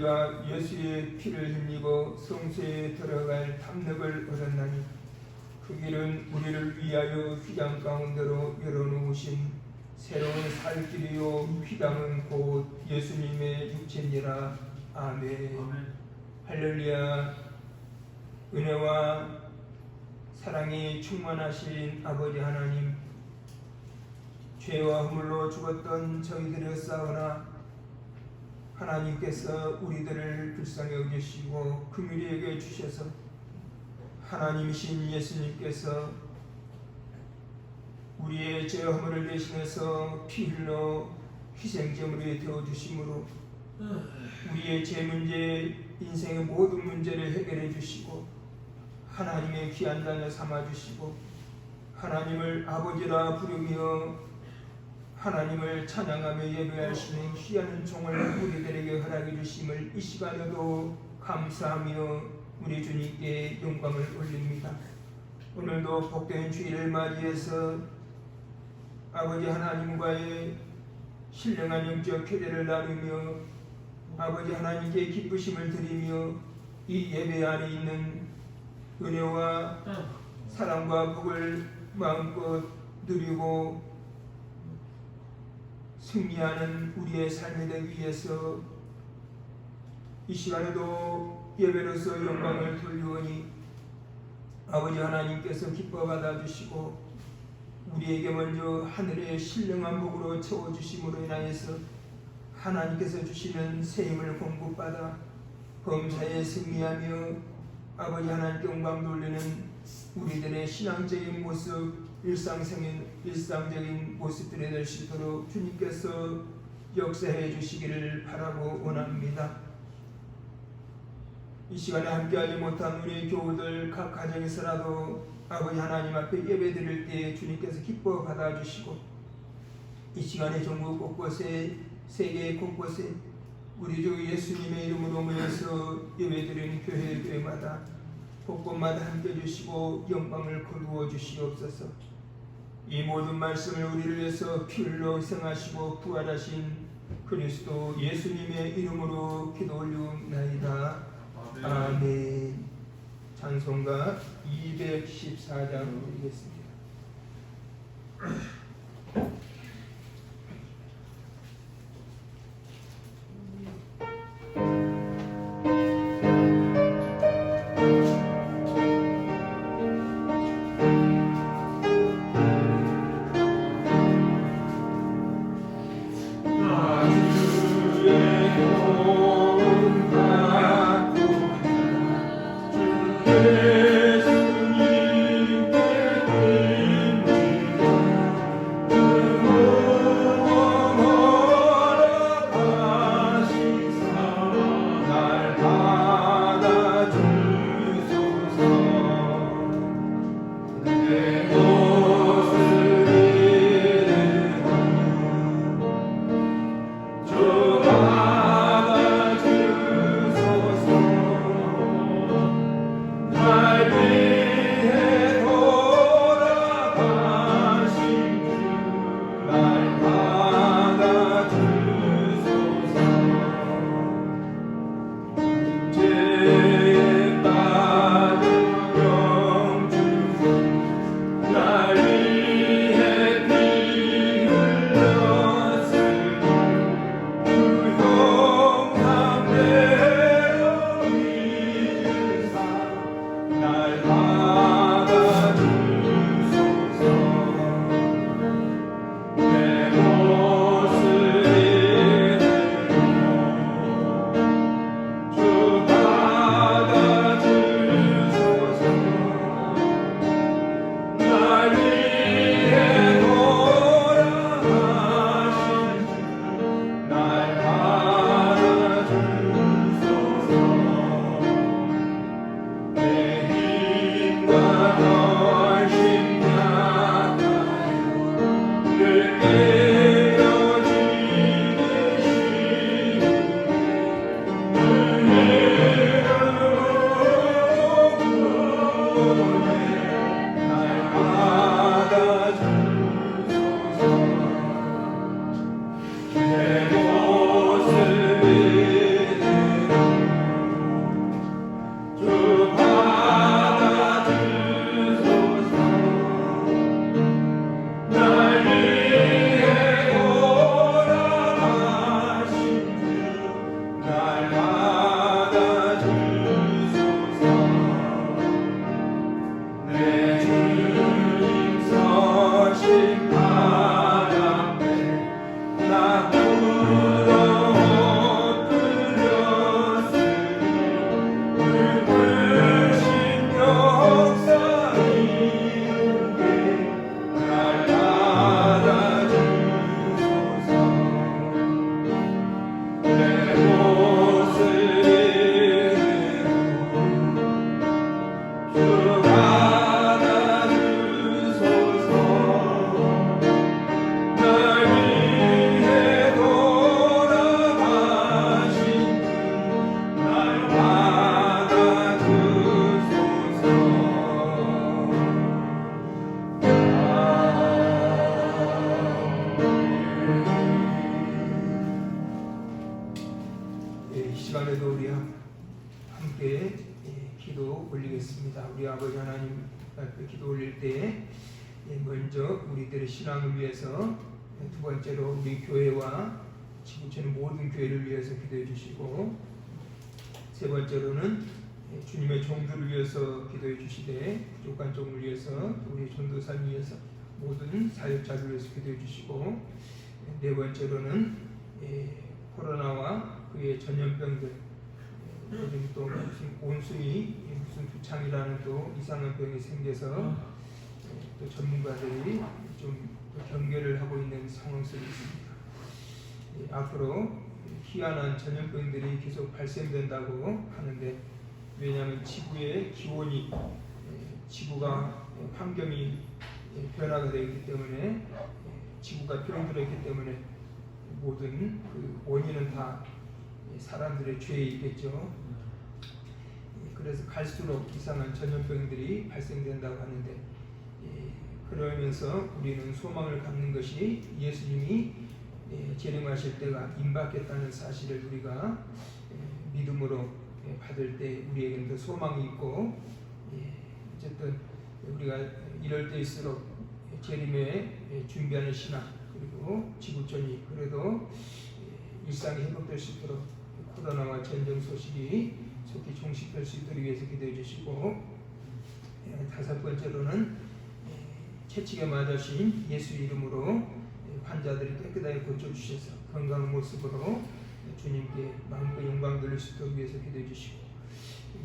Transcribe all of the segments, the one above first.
우리가 예수의 피를 힘입어 성소에 들어갈 담력을 얻었나니 그 길은 우리를 위하여 휘장 가운데로 열어놓으신 새로운 살 길이요 휘장은 곧 예수님의 육체니라. 아멘. 할렐루야. 은혜와 사랑이 충만하신 아버지 하나님, 죄와 허물로 죽었던 저희들이었사오나 하나님께서 우리들을 불쌍히 여기시고 긍휼히 여겨 주셔서 하나님이신 예수님께서 우리의 죄 허물을 대신해서 피 흘러 희생제물이 되어주심으로 우리의 죄 문제, 인생의 모든 문제를 해결해 주시고 하나님의 귀한 자녀 삼아주시고 하나님을 아버지라 부르며 하나님을 찬양하며 예배할 수 있는 귀한 종을 우리들에게 허락해 주심을 이 시간에도 감사하며 우리 주님께 영광을 올립니다. 오늘도 복된 주일을 맞이해서 아버지 하나님과의 신령한 영적 교제를 나누며 아버지 하나님께 기쁘심을 드리며 이 예배 안에 있는 은혜와 사랑과 복을 마음껏 누리고 승리하는 우리의 삶이 되기 위해서 이 시간에도 예배로서 영광을 돌리오니 아버지 하나님께서 기뻐 받아주시고 우리에게 먼저 하늘의 신령한 복으로 채워주심으로 인하여서 하나님께서 주시는 세임을 공급받아 범사에 승리하며 아버지 하나님께 영광 돌리는 우리들의 신앙적인 모습, 일상적인 모습들이 될 수 있도록 주님께서 역사해 주시기를 바라고 원합니다. 이 시간에 함께하지 못한 우리 교우들 각 가정에서라도 아버지 하나님 앞에 예배드릴 때 주님께서 기뻐 받아주시고 이 시간에 전국 곳곳에 세계 곳곳에 우리 주 예수님의 이름으로 모여서 예배드리는 교회마다 곳곳마다 함께 해주시고 영광을 거두어 주시옵소서. 이 모든 말씀을 우리를 위해서 피 흘려 희생하시고 부활하신 그리스도 예수님의 이름으로 기도 올리옵나이다. 아멘. 찬송가 214장 드리겠습니다. 시간에도 우리 함께 기도 올리겠습니다. 우리 아버지 하나님 앞에 기도 올릴 때 먼저 우리들의 신앙을 위해서, 두 번째로 우리 교회와 지구촌의 모든 교회를 위해서 기도해 주시고, 세 번째로는 주님의 종들을 위해서 기도해 주시되, 부족한 종을 위해서, 우리 전도사를 위해서, 모든 사역자를 위해서 기도해 주시고, 네 번째로는 코로나와 그의 전염병들, 요즘 또 무슨 온수이 무슨 두창이라는 또 이상한 병이 생겨서 또 전문가들이 좀 경계를 하고 있는 상황 속에 있습니다. 앞으로 희한한 전염병들이 계속 발생된다고 하는데, 왜냐하면 지구의 기온이, 지구가 환경이 변화가 되어 있기 때문에, 지구가 병들어 있기 때문에 모든 그 원인은 다 사람들의 죄에 있겠죠. 그래서 갈수록 이상한 전염병들이 발생된다고 하는데, 그러면서 우리는 소망을 갖는 것이 예수님이 재림하실 때가 임박했다는 사실을 우리가 믿음으로 받을 때 우리에게는 더 소망이 있고, 어쨌든 우리가 이럴 때일수록 재림에 준비하는 신앙, 그리고 지구촌이 그래도 일상이 회복될 수 있도록 코로나와 전쟁 소식이 속히 종식될 수 있도록 위해서 기도해 주시고, 다섯 번째로는 채찍에 맞으신 예수 이름으로 환자들이 깨끗하게 고쳐주셔서 건강한 모습으로 주님께 마음껏 영광 돌릴 수 있도록 위해서 기도해 주시고,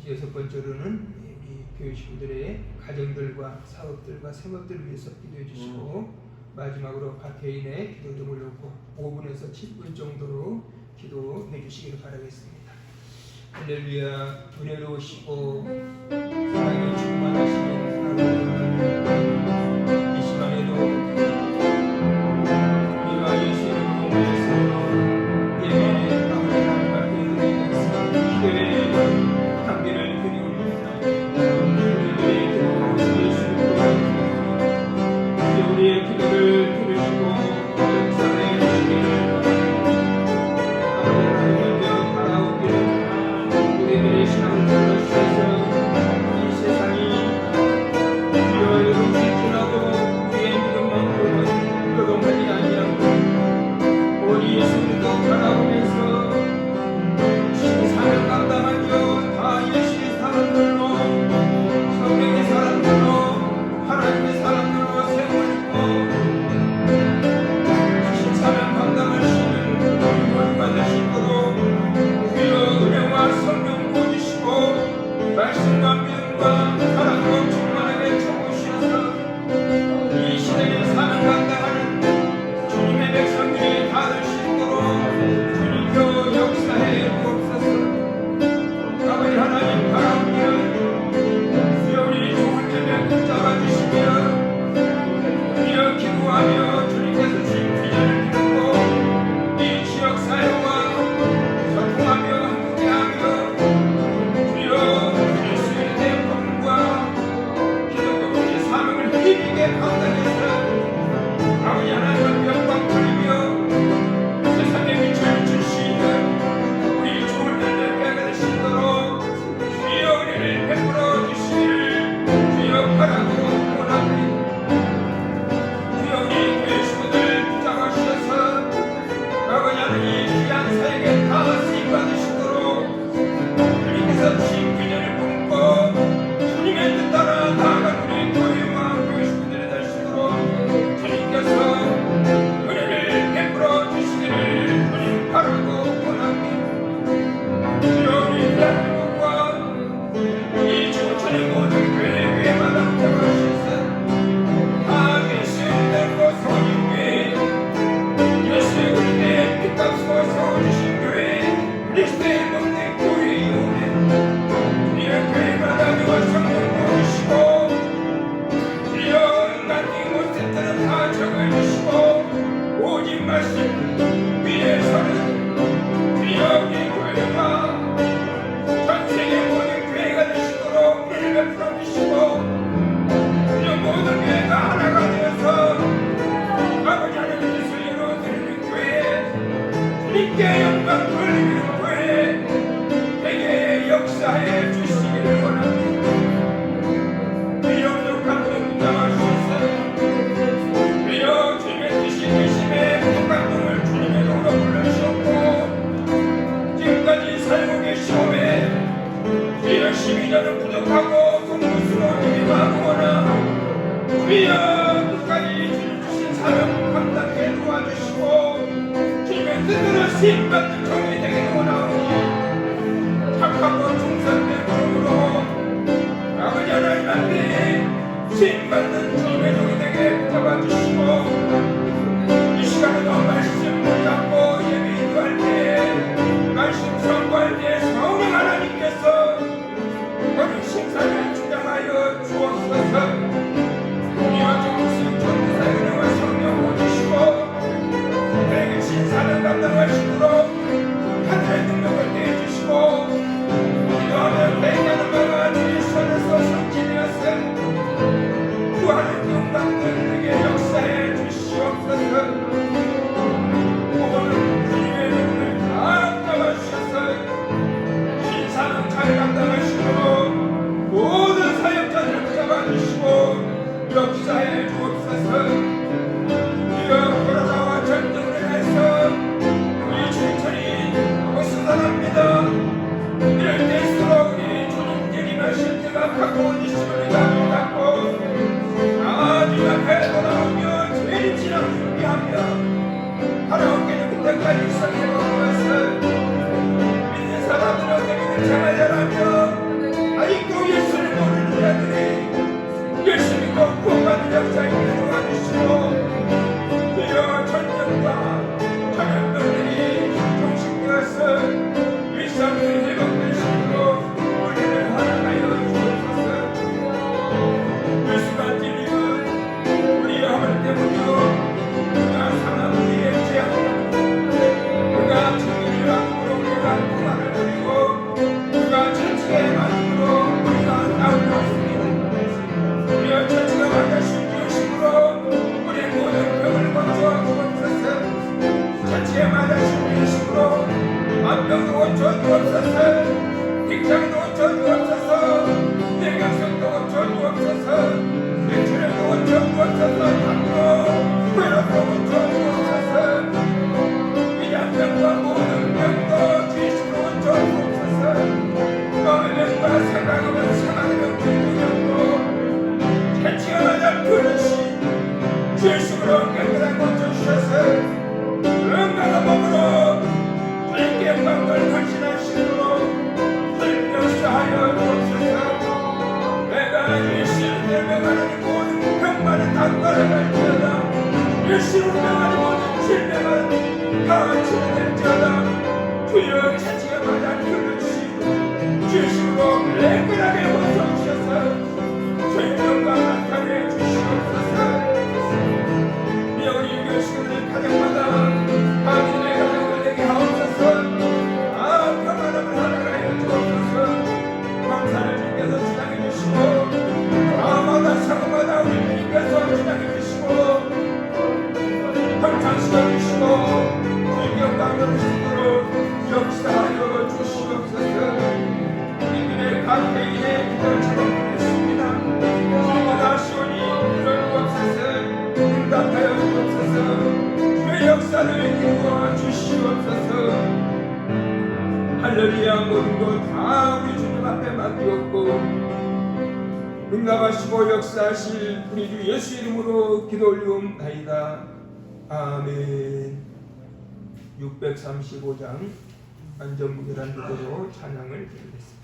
여섯 번째로는 우리 교회 식구들의 가정들과 사업들과 생업들을 위해서 기도해 주시고, 마지막으로 각 개인의 기도 좀 올렸고 5분에서 7분 정도로 기도해 주시기를 바라겠습니다. 할렐루야. 은혜로우시고 사랑의 충만하시는 하나님, 이 시간에도 우리가 예수님을 통해서 예배의 아버지 하나님 앞에 드리면서 기도의 향기를 드리옵니다. 우리의 기도를 예수님으로 우리의 기도를 들으시고 역사해 주시기를 우리들의 신앙을 통하셔서 이 세상이 주여 이렇게 지나도 우리의 믿음만큼은 요동하지 아니하고 우리 예수님도 바라보면서 신사를 감당하며 다 예수의 사람들로, 성령의 사람들로, 하나님의 사람들로 세워있고 신사를 감당할 수 있는 우리 모두가 되시도록 주여 은혜와 성령 부어주시고 시험에 열심히 저는 부족하고 성무스러움이와 구원아 우리여 끝까지 주님 주신 사명 감당해 도와주시고 주님의 뜻으로 쓰임받는 종이 되게 원하오니 착하고 충성된 종으로 아버지 하나님 앞에 쓰임받는 주님의 종이 되게 붙잡아주시고 이 시간에도 말씀 붙잡고 예배 인도할 때에 말씀 선고할 때에 성령 하나님께서 오늘 심사를 주장하여 주옵소서. 우리와 정신 전도사의 은혜와 성령 보내주시고 그에게 신사를 감당하시도록 하늘의 능력을 내주시고 기도하며 대기하는 바가 주의 손에서 성취되었음 구하는 영광들에게 역사해 주시옵소서. 오늘 주님의 눈을 다 감아주셔서 신사는 잘 감당하시고 모든 사역자들을 잡아주시고 역사해 주옵소서. 이어 코로나와 전쟁을 인해서 우리 주민들이 고스란합니다. 이럴 때일수록 우리 주님 내림하실 때가 가까운 이심을 갖고 아주 약하게 돌아오며 죄를 지나 준비하며 하나님께는 그때까지 성령을 모아서 믿는 사람들은 내게 생활하며 아직도 예수를 모르는 자들이 열심히 구원받는 역사에 도와주시고 그여 전쟁과 전염병들이 종식되어서 일상들이 회복되시고 우리를 하나하여 주옵소서. 예수가 찔리면 우리의 허물 때문이요 그가 상한 우리의 죄악이라 그가 정의를 함으로 우리가 고난을 누리고 그가 천국의 만으로 우리가 나을 것입니다. 우리의 천국의 만나신 주심으로 우리의 모든 병을 고쳐 주옵소서. 천국의 만나신 주심으로 안병도 고쳐 주옵소서. 직장도 고쳐 주옵소서. 내 가정도 고쳐 주옵소서. 내 체력도 고쳐 주옵소서. 담도 괴롭도 고쳐 주옵소서. 위장병과 모든 병도 주심으로 고쳐 주옵소서. 마음의 병과 생각의 병, 생활의 병, 병도 캐치가 맞아 그릇이 주심으로 깨끗하게 고쳐주셔서 건강한 몸으로 주님께 영광을 헌신하시도록 역사하여 주옵소서. 내가 예수를 명하는 모든 병만은 다 떠나갈지어다. 예수를 명하는 모든 질병은 다 치료될지어다. 주여 자치가 맞아 그릇이 주심으로 깨끗하게 고쳐주셔서 주의 영광 나타내 주시옵소서. 우리 교식들 가정마다 아버지의 가정을 내게 하옵소서. 평안함을 하나하여 주옵소서. 감사를 주님께서 주장해 주시고 마음마다 사고마다 우리 주님께서 주장해 주시고 평창시켜 주시고 주님 영광 넘치도록 역사하여 주시옵소서. 우리들의 각 개인의 기도를 찾아보겠습니다. 주님보다 시온이 이를 주옵소서. 응답하여 주옵소서. 주의 역사를 이루어 주시옵소서. 할렐루야. 모든 것 다 우리 주님 앞에 맡기었고 응답하시고 역사하실 우리 주 예수 이름으로 기도 올리옵나이다. 아멘. 635장 안전무결한 기도로 찬양을 드리겠습니다.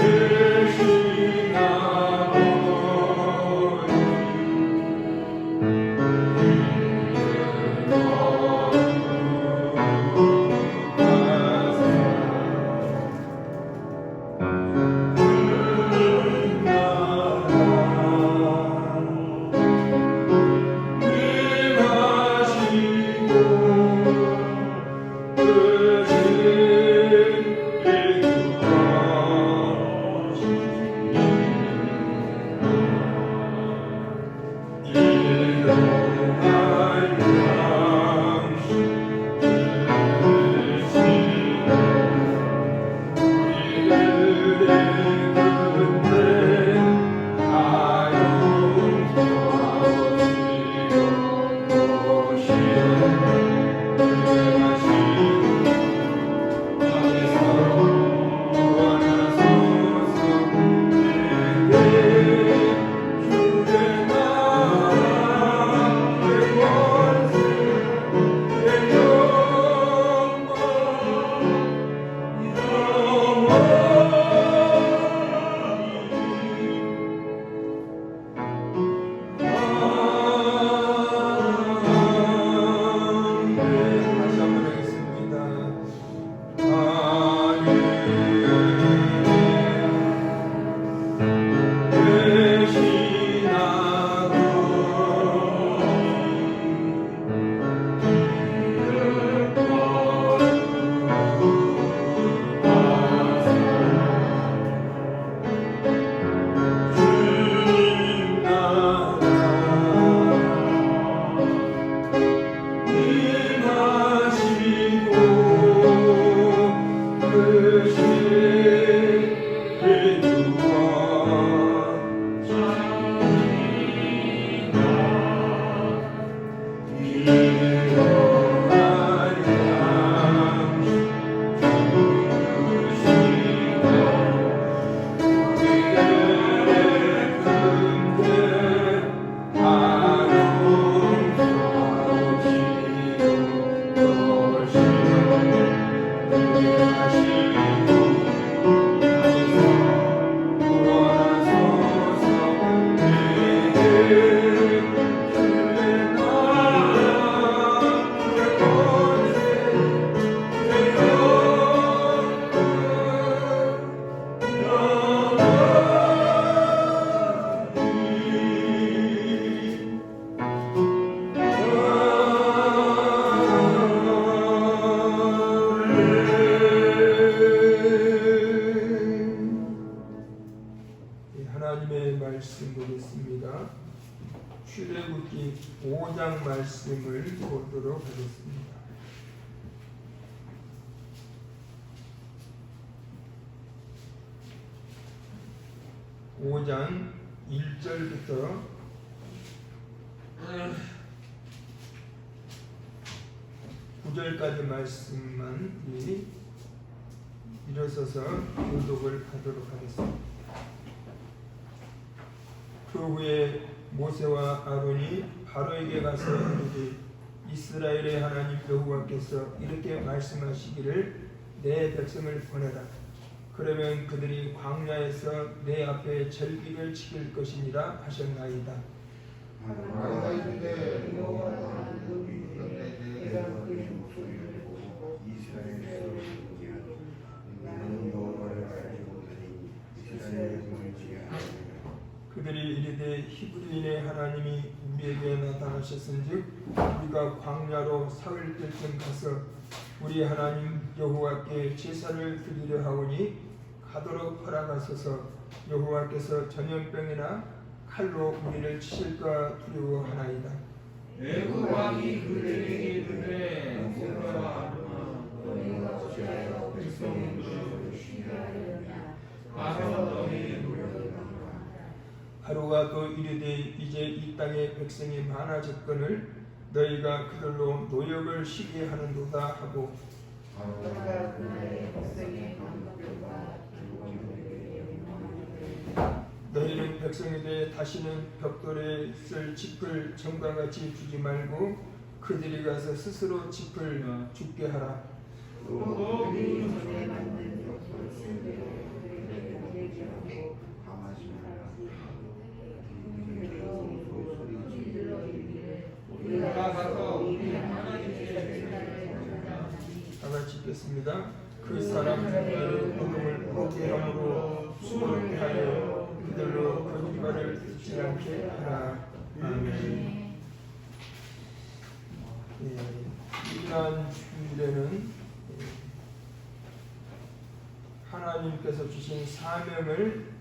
예수 하나님의 말씀 보겠습니다. 출애굽기 5장 말씀을 보도록 하겠습니다. (5장) 1절부터 9절까지 말씀만 일어서서 교독을 하도록 하겠습니다. 그 후에 모세와 아론이 바로에게 가서 이르되 이스라엘의 하나님 여호와께서 이렇게 말씀하시기를 내 백성을 보내라. 그러면 그들이 광야에서 내 앞에 절기를 지킬 것이니라 하셨나이다. 그들이 이르되 히브리인의 하나님이 우리에게 나타나셨은즉 우리가 광야로 사흘 때쯤 가서 우리 하나님 여호와께 제사를 드리려 하오니 가도록 허락하소서. 여호와께서 전염병이나 칼로 우리를 치실까 두려워하나이다. 애굽 왕이 그들에게 이르되 모세와 너희가 어찌하여 백성들을 쉬게 하려냐. 가서 너희의 바로가 또 이르되 이제 이 땅에 백성이 많아졌거늘 너희가 그들로 노역을 쉬게 하는도다 하고 너희는 백성에 대해 다시는 벽돌에 쓸 짚을 전과 같이 주지 말고 그들이 가서 스스로 짚을 줍게 하라. 다같이 읽겠습니다. 그 사람들의 고통을 보게 함으로 수고를 하여 그들로 거짓말을 듣지 않게 하라. 아멘. 지난 주일에는 하나님께서 주신 사명을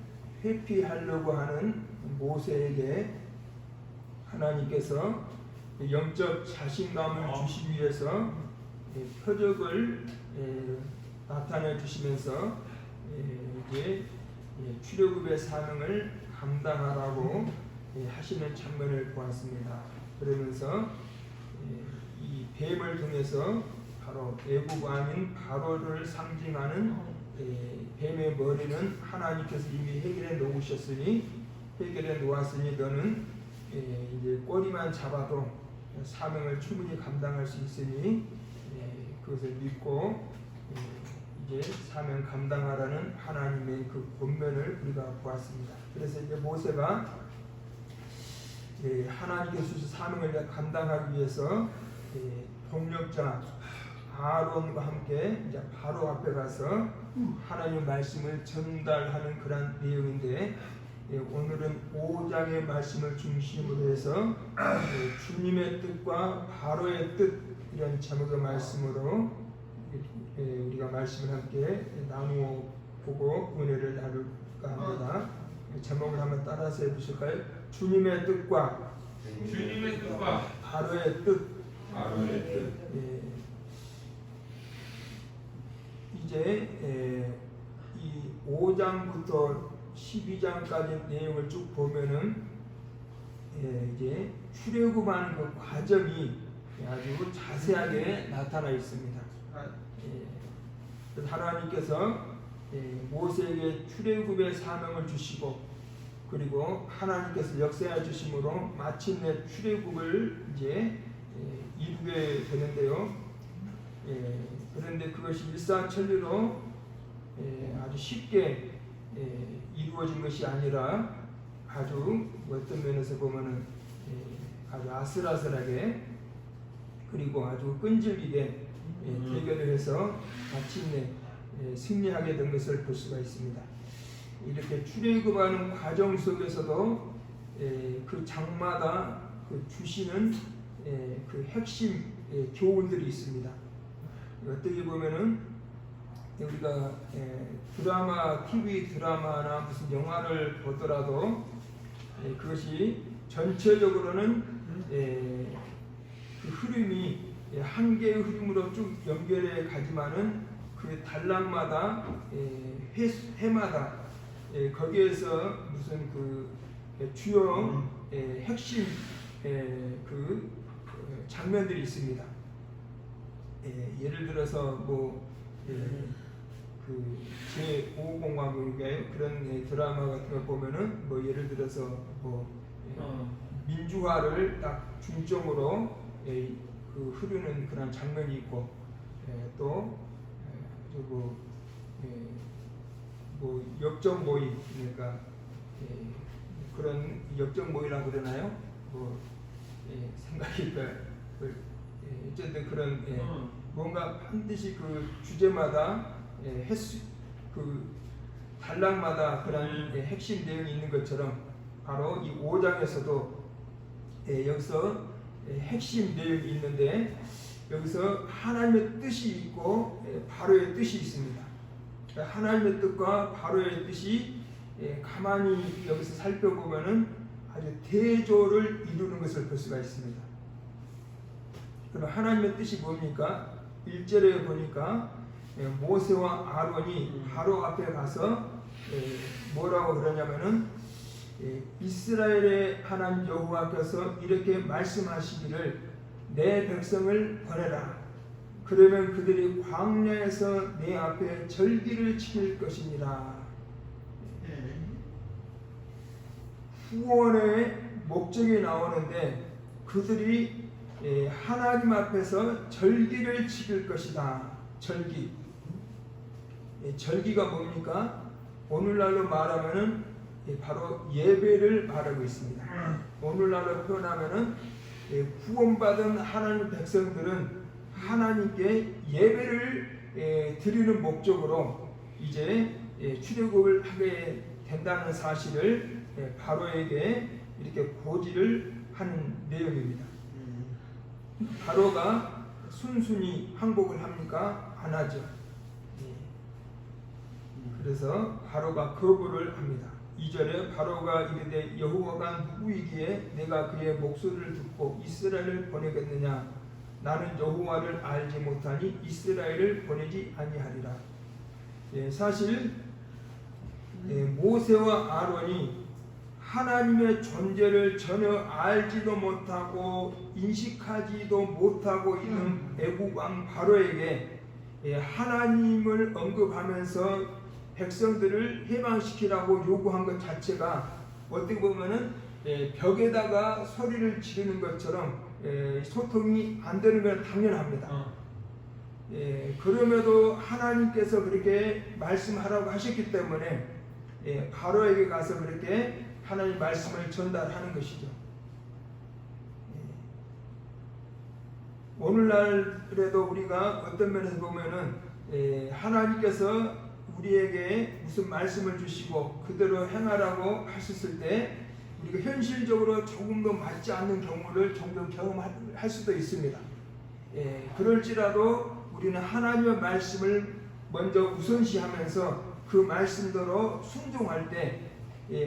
회피하려고 하는 모세에게 하나님께서 영적 자신감을 주시기 위해서 표적을 나타내 주시면서 이제 출애굽의 사명을 감당하라고 하시는 장면을 보았습니다. 그러면서 이 뱀을 통해서 바로 애굽 왕인 바로를 상징하는 뱀의 머리는 하나님께서 이미 해결해 놓았으니 너는 이제 꼬리만 잡아도 사명을 충분히 감당할 수 있으니 그것을 믿고 이제 사명 감당하라는 하나님의 그 권면을 우리가 보았습니다. 그래서 이제 모세가 하나님께서 주신 사명을 감당하기 위해서 동력자 아론과 함께 이제 바로 앞에 가서 하나님의 말씀을 전달하는 그런 내용인데 오늘은 5장의 말씀을 중심으로 해서 주님의 뜻과 바로의 뜻 이런 제목의 말씀으로 우리가 말씀을 함께 나누어 보고 은혜를 나눌까 합니다. 제목을 한번 따라서 해보실까요? 주님의 뜻과 바로의 뜻. 이제 이 5장부터 12장까지 내용을 쭉 보면은 이제 출애굽하는 그 과정이 아주 자세하게 나타나 있습니다. 하나님께서 모세에게 출애굽의 사명을 주시고 그리고 하나님께서 역사해 주심으로 마침내 출애굽을 이제 이루게 되는데요. 그런데 그것이 일사천리로 아주 쉽게 이루어진 것이 아니라 아주 어떤 면에서 보면은 아주 아슬아슬하게 그리고 아주 끈질기게 대결을 해서 마침내 승리하게 된 것을 볼 수가 있습니다. 이렇게 출애굽하는 과정 속에서도 그 장마다 그 주시는 그 핵심 교훈들이 있습니다. 어떻게 보면은 우리가 드라마, TV 드라마나 무슨 영화를 보더라도 그것이 전체적으로는 그 흐름이 한 개의 흐름으로 쭉 연결해 가지만은 그 단락마다 해마다 거기에서 무슨 그 주요 핵심 그 장면들이 있습니다. 예를 들어서 뭐 그 제5공화국의 그런 드라마 같은 거 보면은 뭐 예를 들어서 뭐 민주화를 딱 중점으로 그 흐르는 그런 장면이 있고 또 뭐 역적 모의 그러니까 그런 역적 모의라고 그러나요? 뭐 생각이 어쨌든 그런 뭔가 반드시 그 주제마다 그 단락마다 그런 핵심 내용이 있는 것처럼 바로 이 5장에서도 여기서 핵심 내용이 있는데 여기서 하나님의 뜻이 있고 바로의 뜻이 있습니다. 하나님의 뜻과 바로의 뜻이 가만히 여기서 살펴보면은 아주 대조를 이루는 것을 볼 수가 있습니다. 그럼 하나님의 뜻이 뭡니까? 1절에 보니까 모세와 아론이 바로 앞에 가서 뭐라고 그러냐면은 이스라엘의 하나님 여호와께서 이렇게 말씀하시기를 내 백성을 보내라. 그러면 그들이 광야에서 내 앞에 절기를 지킬 것이니라. 후원의 목적이 나오는데 그들이 하나님 앞에서 절기를 지킬 것이다. 절기. 절기가 뭡니까? 오늘날로 말하면은 바로 예배를 말하고 있습니다. 오늘날로 표현하면은 구원받은 하나님 백성들은 하나님께 예배를 드리는 목적으로 이제 출애굽을 하게 된다는 사실을 바로에게 이렇게 고지를 하는 내용입니다. 바로가 순순히 항복을 합니까? 안 하죠. 그래서 바로가 거부를 합니다. 2절에 바로가 이르되 여호와가 누구이기에 내가 그의 목소리를 듣고 이스라엘을 보내겠느냐? 나는 여호와를 알지 못하니 이스라엘을 보내지 아니하리라. 사실 모세와 아론이 하나님의 존재를 전혀 알지도 못하고 인식하지도 못하고 있는 애국 왕 바로에게 하나님을 언급하면서 백성들을 해방시키라고 요구한 것 자체가 어떻게 보면은 벽에다가 소리를 지르는 것처럼 소통이 안 되는 건 당연합니다. 그럼에도 하나님께서 그렇게 말씀하라고 하셨기 때문에 바로에게 가서 그렇게 하나님 말씀을 전달하는 것이죠. 오늘날에도 우리가 어떤 면에서 보면은 하나님께서 우리에게 무슨 말씀을 주시고 그대로 행하라고 하셨을 때 우리가 현실적으로 조금 더 맞지 않는 경우를 종종 경험할 수도 있습니다. 그럴지라도 우리는 하나님의 말씀을 먼저 우선시하면서 그 말씀대로 순종할 때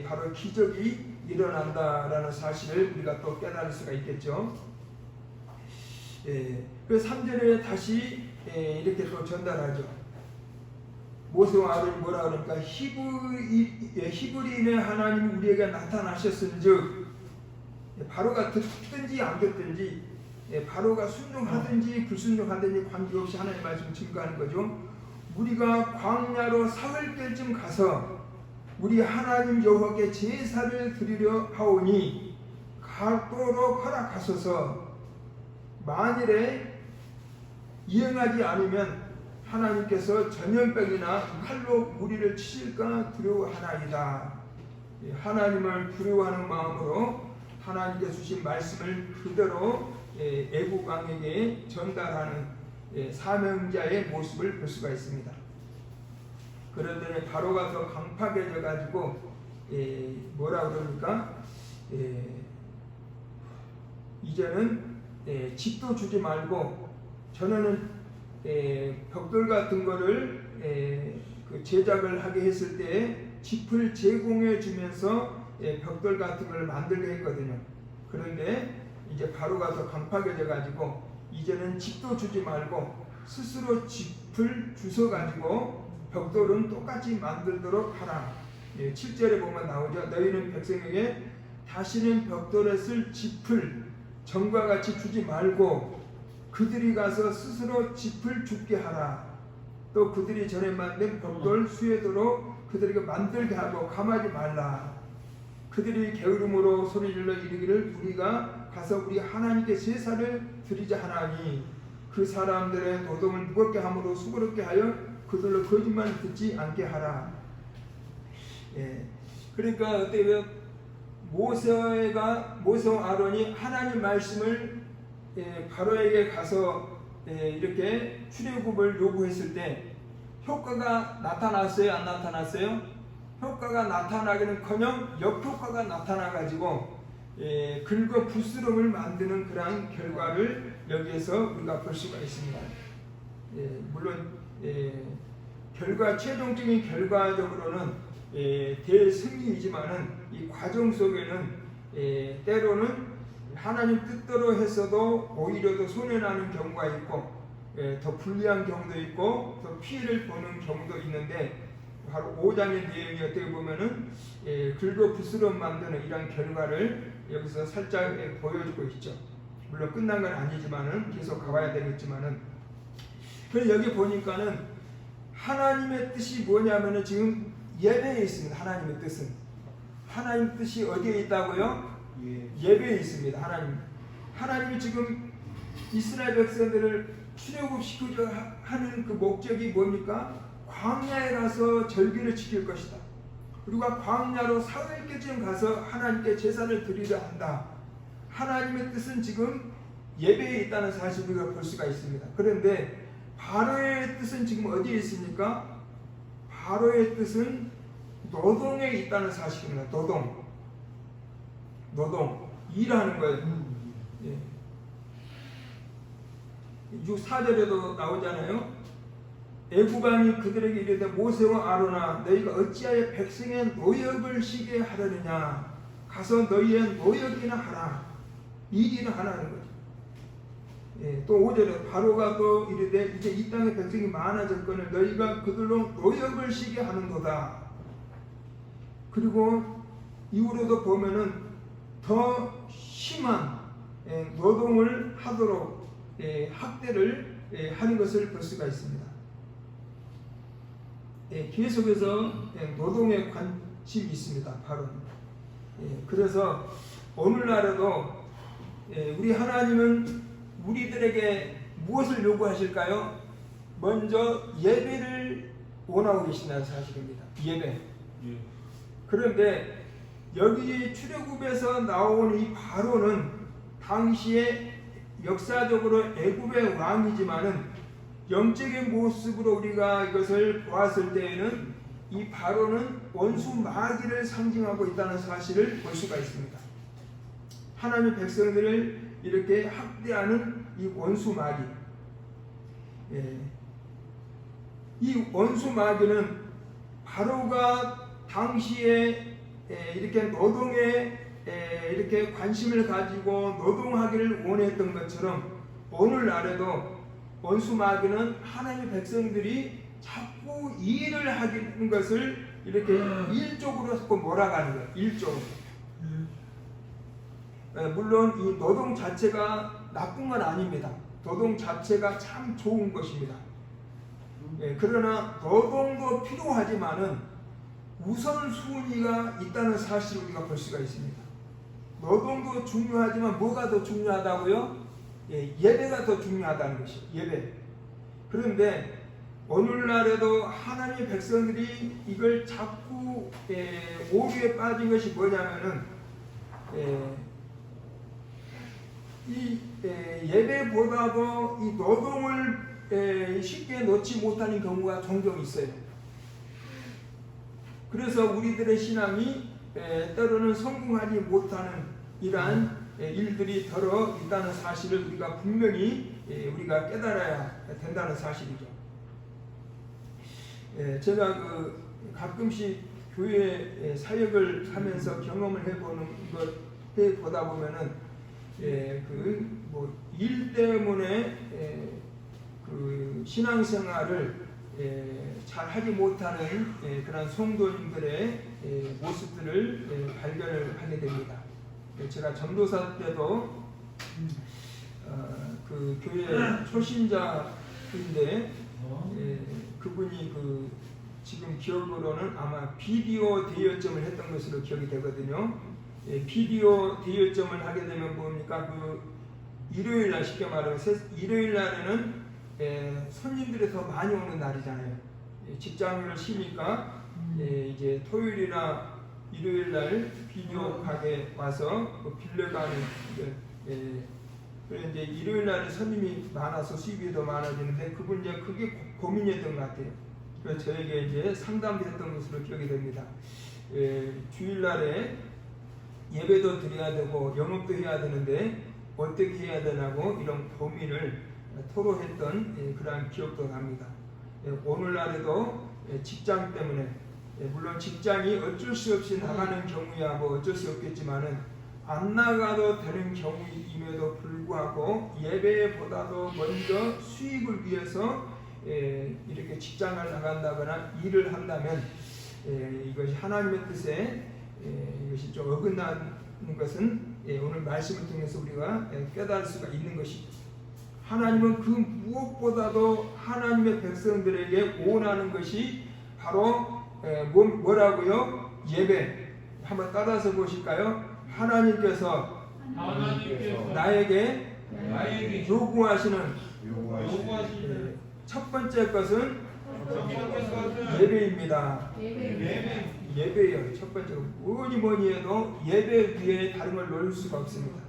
바로 기적이 일어난다라는 사실을 우리가 또 깨달을 수가 있겠죠. 그 3절에 다시 이렇게 또 전달하죠. 모세와 아론이 뭐라 그러니까 히브리인의 하나님 우리에게 나타나셨은즉, 바로가 듣든지 안 듣든지, 바로가 순종하든지 불순종하든지 관계없이 하나님의 말씀을 증거하는 거죠. 우리가 광야로 사흘 뜰쯤 가서 우리 하나님 여호와께 제사를 드리려 하오니 가도록 허락하소서. 만일에 이행하지 않으면 하나님께서 전염병이나 칼로 우리를 치실까 두려워하나이다. 하나님을 두려워하는 마음으로 하나님께 주신 말씀을 그대로 애국 왕에게 전달하는 사명자의 모습을 볼 수가 있습니다. 그러더니 바로가 더 강팍해져 가지고 뭐라 그러니까 이제는 집도 주지 말고 전에는 벽돌 같은 거를 그 제작을 하게 했을 때 집을 제공해 주면서 벽돌 같은 걸 만들게 했거든요. 그런데 이제 바로가 더 강팍해져 가지고 이제는 집도 주지 말고 스스로 집을 주워 가지고 벽돌은 똑같이 만들도록 하라. 7절에 보면 나오죠. 너희는 백성에게 다시는 벽돌에 쓸 집을 전과 같이 주지 말고 그들이 가서 스스로 집을 줍게 하라. 또 그들이 전에 만든 벽돌 수에도로 그들에게 만들게 하고 감하지 말라. 그들이 게으름으로 소리질러 이르기를 우리가 가서 우리 하나님께 제사를 드리자 하나니 그 사람들의 노동을 무겁게 함으로 수고롭게 하여 그들로 거짓말 듣지 않게 하라. 그러니까 어때요? 모세와 아론이 하나님 말씀을 바로에게 가서 이렇게 출애굽을 요구했을 때 효과가 나타났어요? 안 나타났어요? 효과가 나타나기는커녕 역효과가 나타나가지고 긁어 부스럼을 만드는 그러한 결과를 여기에서 우리가 볼 수가 있습니다. 물론 최종적인 결과적으로는 대승리이지만은 이 과정 속에는 때로는 하나님 뜻대로 했어도 오히려 더 손해나는 경우가 있고 더 불리한 경우도 있고 더 피해를 보는 경우도 있는데 바로 5장의 내용이 어떻게 보면은 긁어 부스럼 만드는 이런 결과를 여기서 살짝 보여주고 있죠. 물론 끝난 건 아니지만은 계속 가봐야 되겠지만은 그래서 여기 보니까는 하나님의 뜻이 뭐냐면은 지금 예배에 있습니다. 하나님의 뜻은 하나님 뜻이 어디에 있다고요? 예배에 있습니다. 하나님이 지금 이스라엘 백성들을 출애굽시키려 하는 그 목적이 뭡니까? 광야에 가서 절기를 지킬 것이다. 우리가 광야로 사흘쯤 가서 하나님께 제사를 드리려 한다. 하나님의 뜻은 지금 예배에 있다는 사실을 우리가 볼 수가 있습니다. 그런데 바로의 뜻은 지금 어디에 있습니까? 바로의 뜻은 노동에 있다는 사실입니다. 노동, 일하는 거예요. 4절에도 나오잖아요. 애굽왕이 그들에게 이르되 모세와 아론아 너희가 어찌하여 백성의 노역을 쉬게 하려느냐. 가서 너희의 노역이나 하라. 일이나 하라는 거죠. 또 5절에 바로가 또 이르되 이제 이 땅의 백성이 많아졌거늘 너희가 그들로 노역을 쉬게 하는도다. 그리고 이후로도 보면은 더 심한 노동을 하도록 학대를 하는 것을 볼 수가 있습니다. 계속해서 노동에 관심이 있습니다. 바로 그래서 오늘날에도 우리 하나님은 우리들에게 무엇을 요구하실까요? 먼저 예배를 원하고 계신다는 사실입니다. 예배. 그런데 여기 출애굽에서 나온 이 바로는 당시에 역사적으로 애굽의 왕이지만은 영적인 모습으로 우리가 이것을 보았을 때에는 이 바로는 원수 마귀를 상징하고 있다는 사실을 볼 수가 있습니다. 하나님의 백성들을 이렇게 학대하는 이 원수 마귀. 이 원수 마귀는 바로가 당시에 이렇게 노동에 이렇게 관심을 가지고 노동하기를 원했던 것처럼 오늘날에도 원수 마귀는 하나님의 백성들이 자꾸 일을 하는 것을 이렇게 일적으로 자꾸 몰아가는 거예요. 일적으로. 물론 이 노동 자체가 나쁜 건 아닙니다. 노동 자체가 참 좋은 것입니다. 그러나 노동도 필요하지만은 우선순위가 있다는 사실을 우리가 볼 수가 있습니다. 노동도 중요하지만 뭐가 더 중요하다고요? 예배가 더 중요하다는 것이에요. 예배. 그런데 오늘날에도 하나님의 백성들이 이걸 자꾸 오류에 빠진 것이 뭐냐면은 이 예배보다도 이 노동을 쉽게 놓지 못하는 경우가 종종 있어요. 그래서 우리들의 신앙이 때로는 성공하지 못하는 이러한 일들이 더러 있다는 사실을 우리가 분명히 우리가 깨달아야 된다는 사실이죠. 제가 가끔씩 교회 사역을 하면서 경험을 해보다 보면은 일 때문에 그 신앙생활을 잘 하지 못하는 그런 성도님들의 모습들을 발견을 하게 됩니다. 제가 전도사 때도 그 교회 초신자인데 그분이 지금 기억으로는 아마 비디오 대여점을 했던 것으로 기억이 되거든요. 비디오 대여점을 하게 되면 뭡니까? 일요일 날 쉽게 말하면 일요일 날에는 손님들이 더 많이 오는 날이잖아요. 직장을 쉬니까 이제 토요일이나 일요일 날 비디오 가게 와서 빌려가는 그래서 이제 일요일 날에 손님이 많아서 수입이 더 많아지는데 그분 이제 그게 고민이었던 것 같아요. 그래서 저에게 이제 상담도 했던 것으로 기억이 됩니다. 주일날에 예배도 드려야 되고 영업도 해야 되는데 어떻게 해야 되냐고 이런 고민을 토로했던 그러한 기억도 납니다. 오늘날에도 직장 때문에 물론 직장이 어쩔 수 없이 나가는 경우야 뭐 어쩔 수 없겠지만은 안 나가도 되는 경우임에도 불구하고 예배보다도 먼저 수익을 위해서 이렇게 직장을 나간다거나 일을 한다면 이것이 하나님의 뜻에 이것이 좀 어긋나는 것은 오늘 말씀을 통해서 우리가 깨달을 수가 있는 것이죠. 하나님은 그 무엇보다도 하나님의 백성들에게 원하는 것이 바로 뭐라고요? 예배. 한번 따라서 보실까요? 하나님께서 나에게 요구하시는 첫 번째 것은 예배입니다. 예배예요. 첫 번째 뭐니 해도 예배 위에 다른 걸 놓을 수가 없습니다.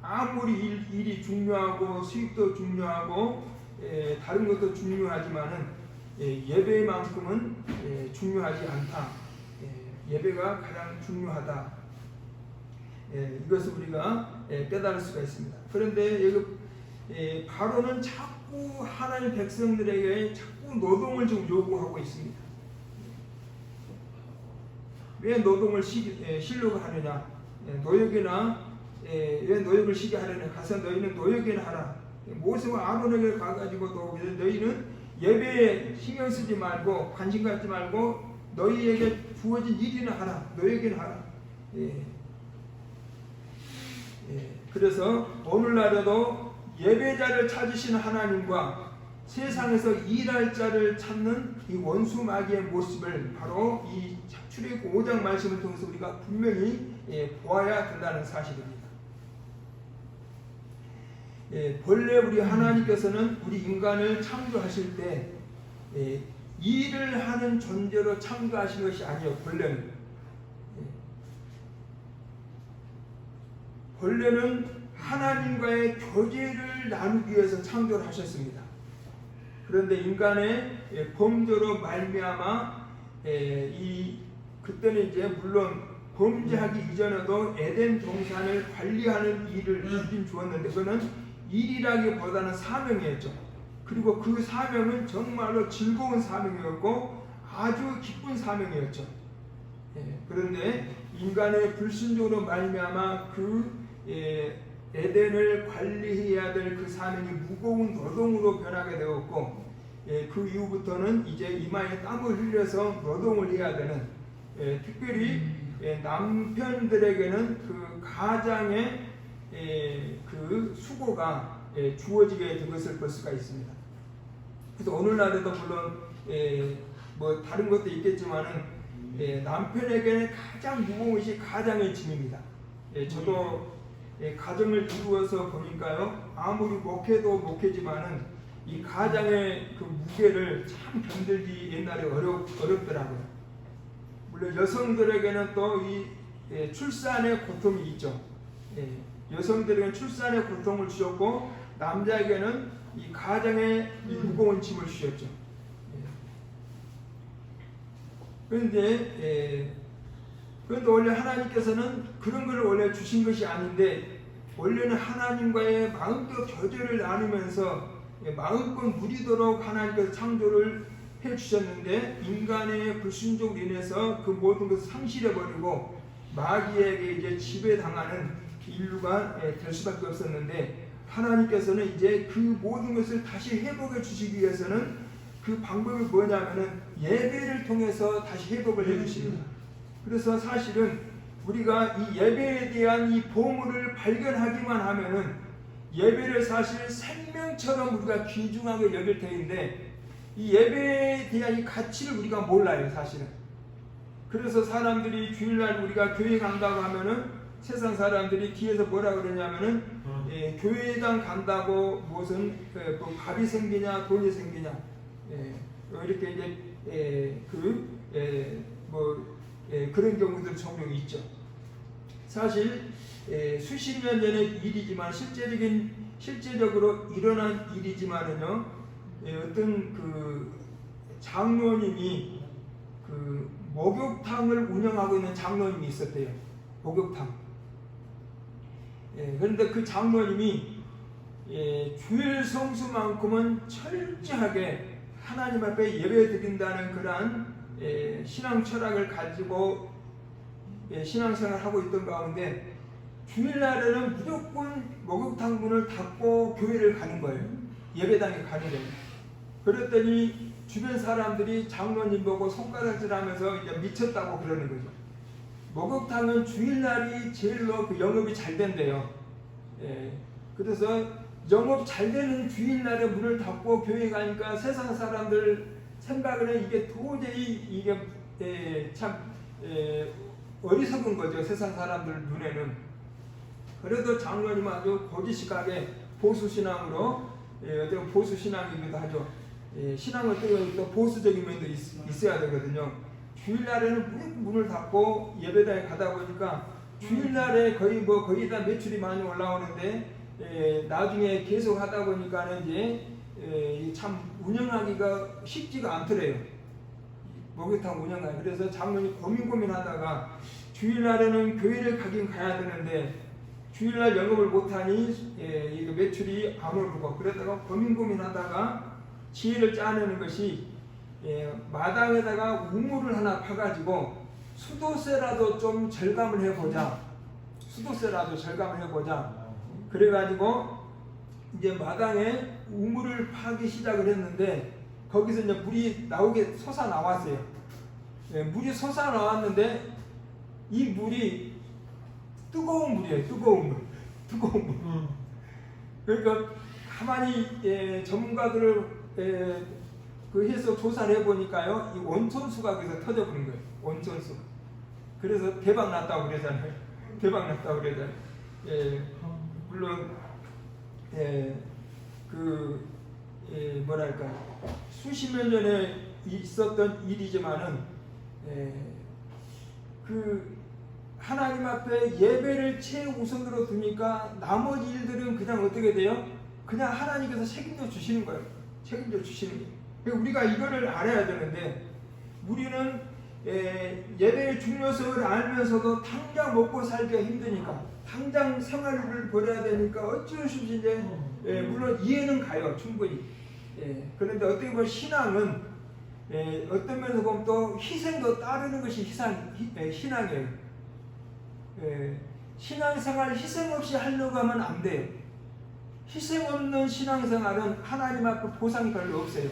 아무리 일이 중요하고 수입도 중요하고 다른 것도 중요하지만은 예배만큼은 중요하지 않다. 예배가 가장 중요하다. 이것을 우리가 깨달을 수가 있습니다. 그런데 바로는 자꾸 하나님 백성들에게 자꾸 노동을 좀 요구하고 있습니다. 왜 노동을 시려고 하느냐? 노역이나 왜 노역을 시게 하느냐? 가서 너희는 노역이나 하라. 모세와 아론에게 가가지고도 너희는 예배에 신경 쓰지 말고 관심 갖지 말고 너희에게 주어진 일이나 하라. 노역이나 하라. 그래서 오늘날에도 예배자를 찾으시는 하나님과 세상에서 일할 자를 찾는 이 원수 마귀의 모습을 바로 이 출애굽기 5장 말씀을 통해서 우리가 분명히 보아야 된다는 사실입니다. 본래 우리 하나님께서는 우리 인간을 창조하실 때 일을 하는 존재로 창조하신 것이 아니에요. 본래는 하나님과의 교제를 나누기 위해서 창조를 하셨습니다. 그런데 인간의 범죄로 말미암아 그때는 이제 물론 범죄하기 이전에도 에덴 동산을 관리하는 일을 주었는데 그거는 일이라기보다는 사명이었죠. 그리고 그 사명은 정말로 즐거운 사명이었고 아주 기쁜 사명이었죠. 그런데 인간의 불순종으로 말미암아 에덴을 관리해야 될 그 사명이 무거운 노동으로 변하게 되었고 그 이후부터는 이제 이마에 땀을 흘려서 노동을 해야 되는, 특별히 남편들에게는 그 가장의 그 수고가 주어지게 된 것을 볼 수가 있습니다. 그래서 오늘날에도 물론 뭐 다른 것도 있겠지만은 남편에게는 가장 무거운 것이 가장의 짐입니다. 저도 가정을 이루어서 보니까요, 아무리 목회도 목회지만은 이 가장의 그 무게를 참 견디기 옛날에 어렵더라고요. 물론 여성들에게는 또 이 출산의 고통이 있죠. 여성들에게는 출산의 고통을 주셨고, 남자에게는 이 가정의 이 무거운 짐을 주셨죠. 그런데 원래 하나님께서는 그런 걸 원래 주신 것이 아닌데, 원래는 하나님과의 마음껏 교제를 나누면서 마음껏 누리도록 하나님께서 창조를 해주셨는데, 인간의 불순종으로 인해서 그 모든 것을 상실해버리고 마귀에게 이제 지배당하는 인류가 될 수밖에 없었는데, 하나님께서는 이제 그 모든 것을 다시 회복해 주시기 위해서는 그 방법이 뭐냐면은 예배를 통해서 다시 회복을 해 주십니다. 그래서 사실은 우리가 이 예배에 대한 이 보물을 발견하기만 하면은, 예배를 사실 생명처럼 우리가 귀중하게 여길 터인데, 이 예배에 대한 이 가치를 우리가 몰라요, 사실은. 그래서 사람들이 주일날 우리가 교회 간다고 하면은 세상 사람들이 뒤에서 뭐라 그러냐면은 교회당 간다고 무슨 뭐 밥이 생기냐 돈이 생기냐, 이렇게 이제 그런 경우들 종종 있죠. 사실 수십 년 전의 일이지만 실제적으로 일어난 일이지만은요, 어떤 그 장로님이 그 목욕탕을 운영하고 있는 장로님이 있었대요. 목욕탕. 그런데 그 장로님이 주일 성수만큼은 철저하게 하나님 앞에 예배 드린다는 그러한 신앙 철학을 가지고 신앙생활을 하고 있던 가운데, 주일날에는 무조건 목욕탕 문을 닫고 교회를 가는 거예요. 예배당에 가는 거예요. 그랬더니 주변 사람들이 장로님 보고 손가락질하면서 이제 미쳤다고 그러는 거죠. 목욕탕은 주일날이 제일로 그 영업이 잘 된대요. 그래서 영업 잘 되는 주일날에 문을 닫고 교회 가니까 세상 사람들 생각에는 이게 도저히 이게 참 어리석은 거죠, 세상 사람들 눈에는. 그래도 장로님은 아주 고지식하게 보수신앙으로, 어떤 보수신앙이기도 하죠. 신앙을 또 보수적인 면도 있어야 되거든요. 주일날에는 문을 닫고 예배당에 가다 보니까 주일날에 거의 다 매출이 많이 올라오는데, 나중에 계속 하다 보니까는 이제 참 운영하기가 쉽지가 않더래요. 목욕탕 운영하기. 그래서 장로님 고민하다가 주일날에는 교회를 가긴 가야 되는데 주일날 영업을 못하니 매출이 안 오르고, 그러다가 고민하다가 지혜를 짜내는 것이 마당에다가 우물을 하나 파가지고 수도세라도 좀 절감을 해보자. 그래가지고 이제 마당에 우물을 파기 시작을 했는데, 거기서 이제 물이 나오게 솟아나왔어요. 물이 솟아나왔는데 이 물이 뜨거운 물이에요. 뜨거운 물. 그러니까 가만히 전문가들을 해서 조사를 해보니까요, 이 온천수가 거기서 터져버린 거예요. 온천수가. 그래서 대박 났다고 그러잖아요. 물론 뭐랄까, 수십 년 전에 있었던 일이지만은 그 하나님 앞에 예배를 최우선으로 두니까 나머지 일들은 그냥 어떻게 돼요? 그냥 하나님께서 책임져 주시는 거예요. 그러니까 우리가 이거를 알아야 되는데, 우리는 예배의 중요성을 알면서도 당장 먹고 살기가 힘드니까, 당장 생활을 벌여야 되니까 어쩔 수 없이 이제 물론 이해는 가요, 충분히. 그런데 어떻게 보면 신앙은 어떤 면에서 보면 또 희생도 따르는 것이 신앙이에요. 신앙생활 희생 없이 하려고 하면 안 돼요. 희생 없는 신앙생활은 하나님 앞에 보상이 별로 없어요.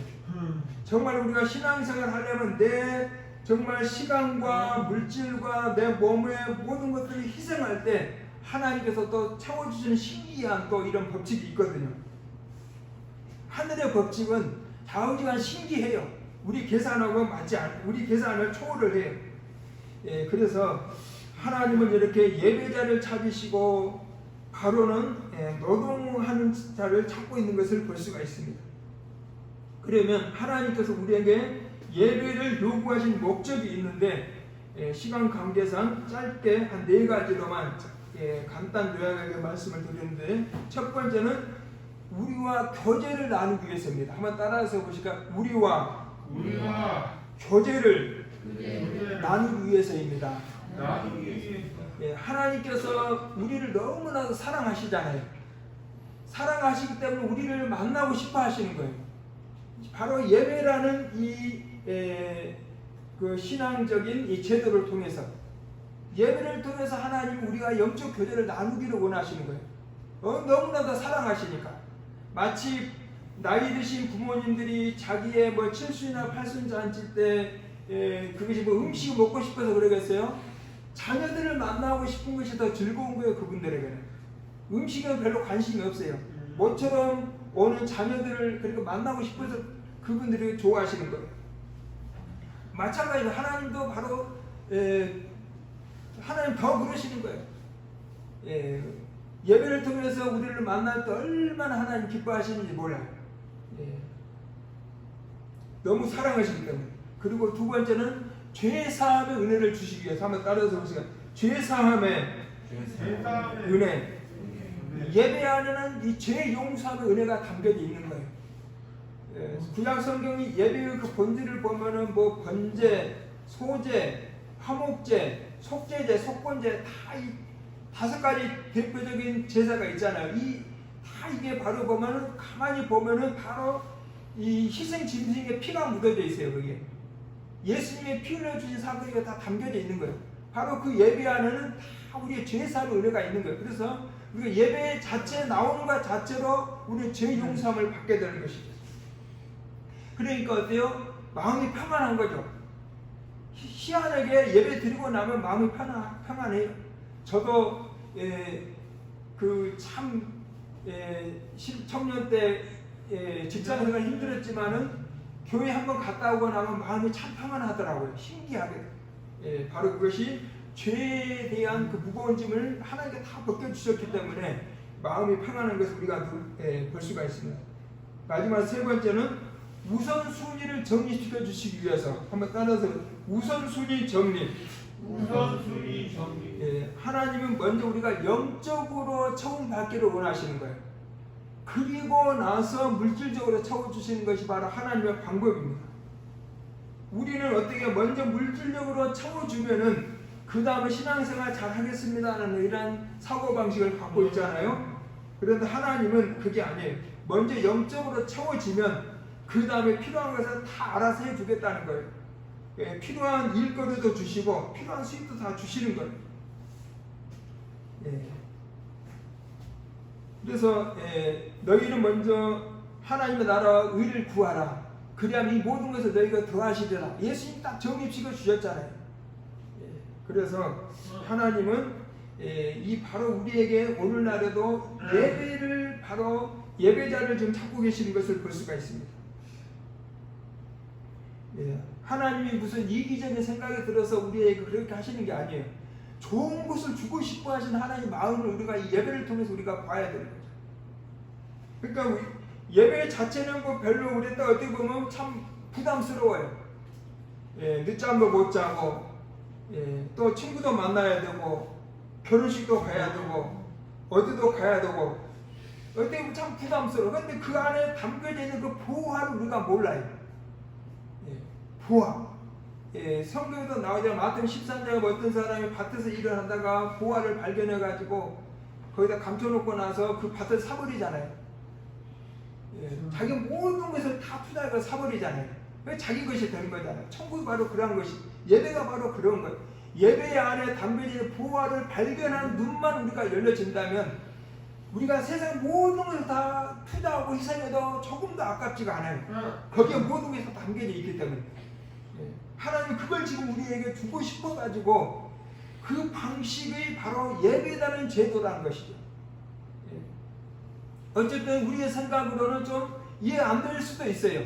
정말 우리가 신앙생활 하려면 내 정말 시간과 물질과 내 몸의 모든 것들을 희생할 때 하나님께서 또 채워주시는 신기한 또 이런 법칙이 있거든요. 하늘의 법칙은 좌우지간 신기해요. 우리 계산하고 맞지 않고 우리 계산을 초월을 해요. 예, 그래서 하나님은 이렇게 예배자를 찾으시고 바로는 노동하는 자를 찾고 있는 것을 볼 수가 있습니다. 그러면 하나님께서 우리에게 예배를 요구하신 목적이 있는데 시간 관계상 짧게 한 4가지로만 간단 요약하게 말씀을 드리는데, 첫 번째는 우리와 교제를 나누기 위해서입니다. 한번 따라서 보실까? 우리와 교제를 나누기 위해서입니다. 하나님께서 우리를 너무나도 사랑하시잖아요. 사랑하시기 때문에 우리를 만나고 싶어 하시는 거예요. 바로 예배라는 그 신앙적인 이 제도를 통해서, 예배를 통해서 하나님 우리가 영적 교제를 나누기를 원하시는 거예요. 너무나도 사랑하시니까. 마치 나이 드신 부모님들이 자기의 뭐 7순이나 8순 잔치 때 그것이 뭐 음식을 먹고 싶어서 그러겠어요? 자녀들을 만나고 싶은 것이 더 즐거운 거예요. 그분들에게는 음식은 별로 관심이 없어요. 모처럼 오는 자녀들을 그렇게 만나고 싶어서 그분들이 좋아하시는 거예요. 마찬가지로 하나님도 바로 하나님 더 그러시는 거예요. 예배를 통해서 우리를 만날 때 얼마나 하나님 기뻐하시는지 몰라요. 너무 사랑하시기 때문에. 그리고 두 번째는 죄사함의 은혜를 주시기 위해서, 한번 따라서 보시면 죄사함의 은혜. 예배 안에는 이 죄 용서함의 은혜가 담겨져 있는 거예요. 구약 성경이 예배의 그 본질을 보면은 뭐 번제, 소제, 화목제, 속죄제, 속건제 다 이 5가지 대표적인 제사가 있잖아요. 다 이게 바로 보면은 가만히 보면은 바로 이 희생 짐승의 피가 묻어져 있어요. 그게 예수님의 피 흘려주신 사건이 다 담겨져 있는 거예요. 바로 그 예배 안에는 다 우리의 죄사함의 은혜가 있는 거예요. 그래서 우리가 예배 자체에 나오는 것 자체로 우리의 죄 용서함을 받게 되는 것이죠. 그러니까 어때요? 마음이 평안한 거죠. 희한하게 예배 드리고 나면 마음이 평안해요. 저도 그 참 청년 때 직장생활 힘들었지만은 교회 한번 갔다 오고 나면 마음이 참 평안하더라고요. 신기하게. 바로 그것이 죄에 대한 그 무거운 짐을 하나님께 다 벗겨주셨기 때문에 마음이 평안한 것을 우리가 볼 수가 있습니다. 마지막 세 번째는 우선순위를 정리시켜 주시기 위해서, 한번 따라서 우선순위 정리. 하나님은 먼저 우리가 영적으로 처음받기를 원하시는 거예요. 그리고 나서 물질적으로 채워주시는 것이 바로 하나님의 방법입니다. 우리는 어떻게 먼저 물질적으로 채워주면은 그 다음에 신앙생활 잘 하겠습니다라는 이런 사고방식을 갖고 있잖아요. 그런데 하나님은 그게 아니에요. 먼저 영적으로 채워지면 그 다음에 필요한 것을 다 알아서 해주겠다는 거예요. 필요한 일거리도 주시고 필요한 수입도 다 주시는 거예요. 그래서 너희는 먼저 하나님의 나라와 의를 구하라. 그리하면 이 모든 것을 너희가 더하시리라. 예수님 딱 정립시켜 주셨잖아요. 그래서 하나님은 이 바로 우리에게 오늘날에도 예배를 바로 예배자를 지금 찾고 계시는 것을 볼 수가 있습니다. 하나님이 무슨 이기적인 생각이 들어서 우리에게 그렇게 하시는 게 아니에요. 좋은 것을 주고 싶어 하시는 하나님의 마음을 우리가 이 예배를 통해서 우리가 봐야 되는 거죠. 그러니까 예배 자체는 뭐 별로 우리 어떻게 보면 참 부담스러워요. 늦잠도 못 자고, 또 친구도 만나야 되고, 결혼식도 가야 되고, 어디도 가야 되고, 어떻게 보면 참 부담스러워. 그런데 그 안에 담겨져 있는 그 보화를 우리가 몰라요. 보화. 성경에도 나오잖아요. 마태복음 13장에 어떤 사람이 밭에서 일을 하다가 보화를 발견해가지고 거기다 감춰놓고 나서 그 밭을 사버리잖아요. 자기 모든 것을 다 투자해서 사버리잖아요. 왜 자기 것이 되는 거잖아요. 천국이 바로 그런 것이, 예배가 바로 그런 거예요. 예배 안에 담겨진 보화를 발견하는 눈만 우리가 열려진다면 우리가 세상 모든 것을 다 투자하고 희생해도 조금도 아깝지가 않아요. 거기에 모든 것이 다 담겨져 있기 때문에 하나님 그걸 지금 우리에게 주고 싶어 가지고 그 방식이 바로 예배라는 제도라는 것이죠. 어쨌든 우리의 생각으로는 좀 이해 안 될 수도 있어요.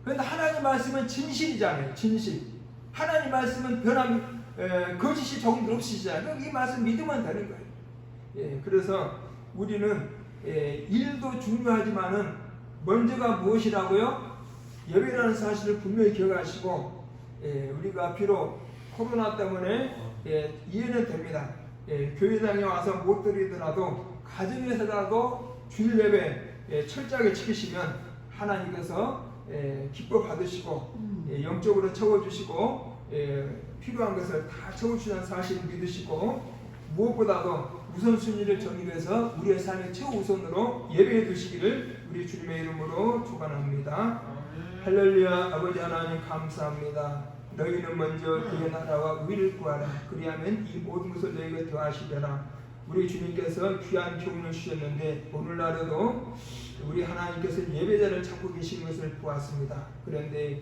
그런데 하나님 말씀은 진실이잖아요. 진실. 하나님 말씀은 거짓이 조금도 없으시잖아요. 이 말씀 믿으면 되는 거예요. 그래서 우리는 일도 중요하지만은 먼저가 무엇이라고요? 예배라는 사실을 분명히 기억하시고 우리가 비록 코로나 때문에 이해는 됩니다. 교회당에 와서 못 드리더라도 가정에서라도 주일 예배 철저하게 지키시면 하나님께서 기뻐 받으시고 영적으로 채워주시고 필요한 것을 다 채워주시는 사실을 믿으시고 무엇보다도 우선순위를 정립해서 우리의 삶의 최우선으로 예배해 두시기를 우리 주님의 이름으로 축원합니다. 할렐루야. 아버지 하나님 감사합니다. 너희는 먼저 그의 나라와 의를 구하라. 그리하면 이 모든 것을 너희가 더하시려나. 우리 주님께서 귀한 교훈을 주셨는데 오늘날에도 우리 하나님께서 예배자를 찾고 계신 것을 보았습니다. 그런데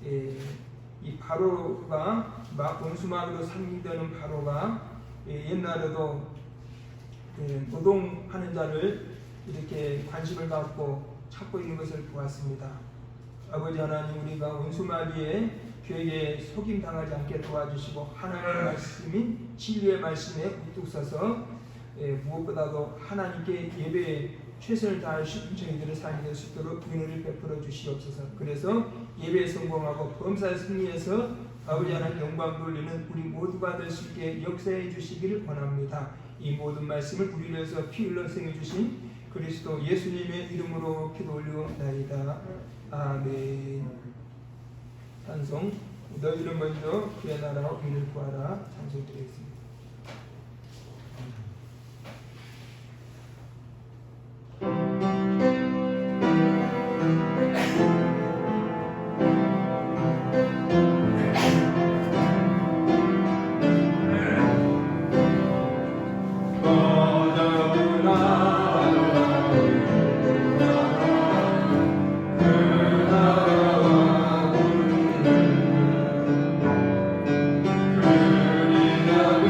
이 바로가 원수막으로 상징되는 바로가 옛날에도 노동하는 자를 이렇게 관심을 갖고 찾고 있는 것을 보았습니다. 아버지 하나님, 우리가 원수마귀의 죄에 속임당하지 않게 도와주시고 하나님의 말씀인 진리의 말씀에 우뚝 서서 무엇보다도 하나님께 예배에 최선을 다할 저희들의 삶이 될 수 있도록 은혜를 베풀어 주시옵소서. 그래서 예배에 성공하고 범사에 승리해서 아버지 하나님 영광 돌리는 우리 모두가 될 수 있게 역사해 주시기를 원합니다. 이 모든 말씀을 우리를 위해서 피 흘려 생해 주신 그리스도 예수님의 이름으로 기도 올리옵나이다. 아멘. 찬송. 너희는 먼저 그의 나라와 의를 구하라. 찬송드리겠습니다. 그리하면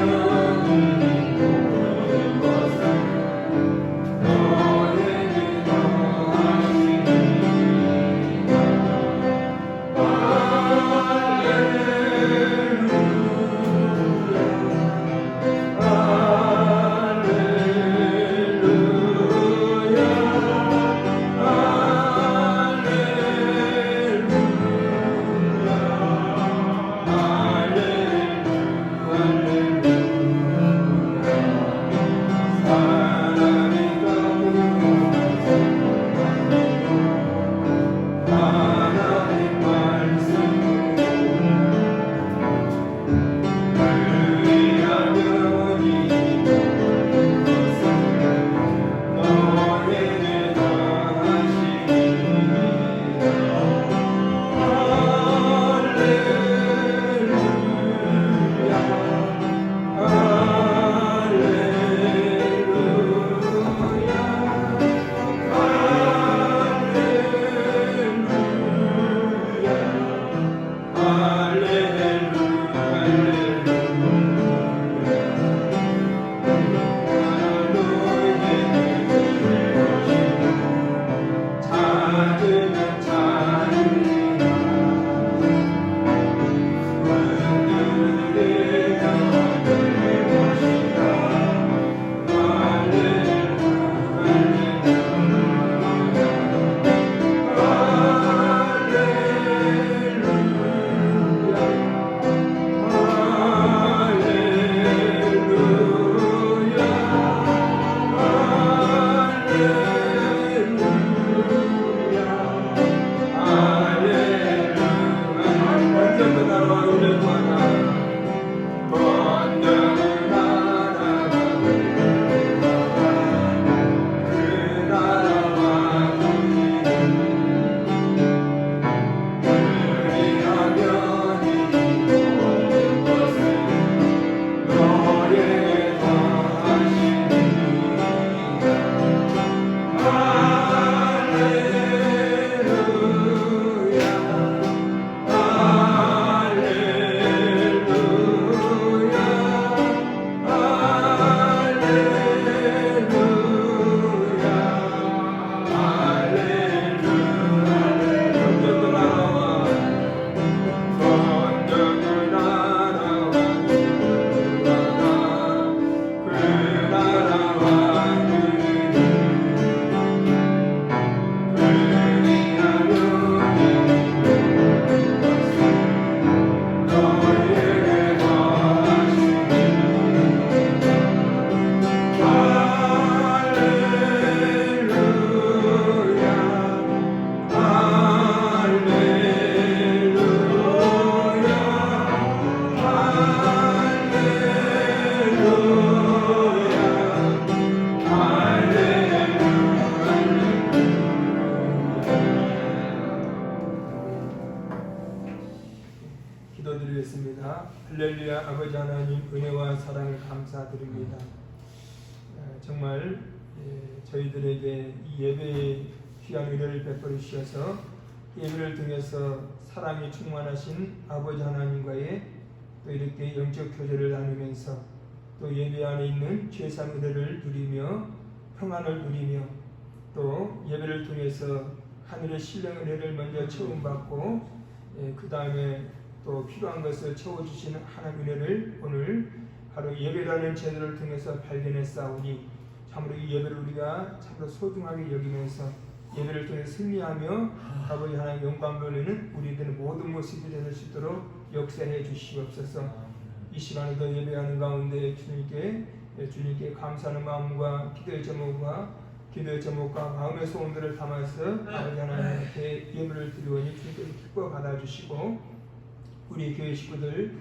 감사드립니다. 정말 저희들에게 이 예배의 귀한 은혜를 베풀어 주셔서 예배를 통해서 사랑이 충만하신 아버지 하나님과의 또 이렇게 영적 교제를 나누면서 또 예배 안에 있는 죄산 은혜를 누리며 평안을 누리며 또 예배를 통해서 하늘의 신령 은혜를 먼저 체험받고 그 다음에 또 필요한 것을 채워주시는 하나님 은혜를 오늘 바로 예배라는 제도를 통해서 발견했사오니 참으로 이 예배를 우리가 참으로 소중하게 여기면서 예배를 통해 승리하며 아버지 하나님 영광 돌리는 우리들의 모든 모습이 될 수 있도록 역사해 주시옵소서. 이 시간에도 예배하는 가운데 주님께 감사하는 마음과 기도의 제목과 마음의 소원들을 담아서 아버지 하나님 앞에 예배를 드리오니 주님께서 기뻐 받아주시고 우리 교회 식구들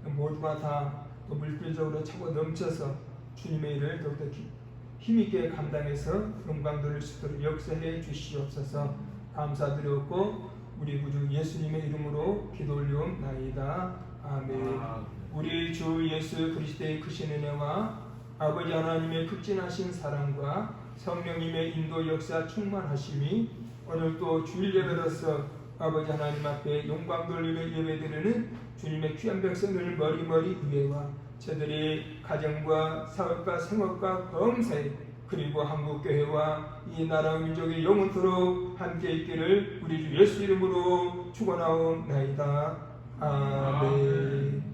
모두가 다 물질적으로 차고 넘쳐서 주님의 일을 더욱더 힘있게 감당해서 영광 돌릴 수 있도록 역사해 주시옵소서. 감사드렸고 우리 구주 예수님의 이름으로 기도 올리옵나이다. 아멘. 우리 주 예수 그리스도의 크신 은혜와 아버지 하나님의 극진하신 사랑과 성령님의 인도 역사 충만하심이 오늘도 주일 예배로서 아버지 하나님 앞에 영광 돌리는 예배드리는 주님의 귀한 백성들 머리머리 위에와 저들의 가정과 사업과 생업과 범사에 그리고 한국교회와 이 나라 민족의 영원토록 함께 있기를 우리 주 예수 이름으로 축원하옵나이다. 아멘.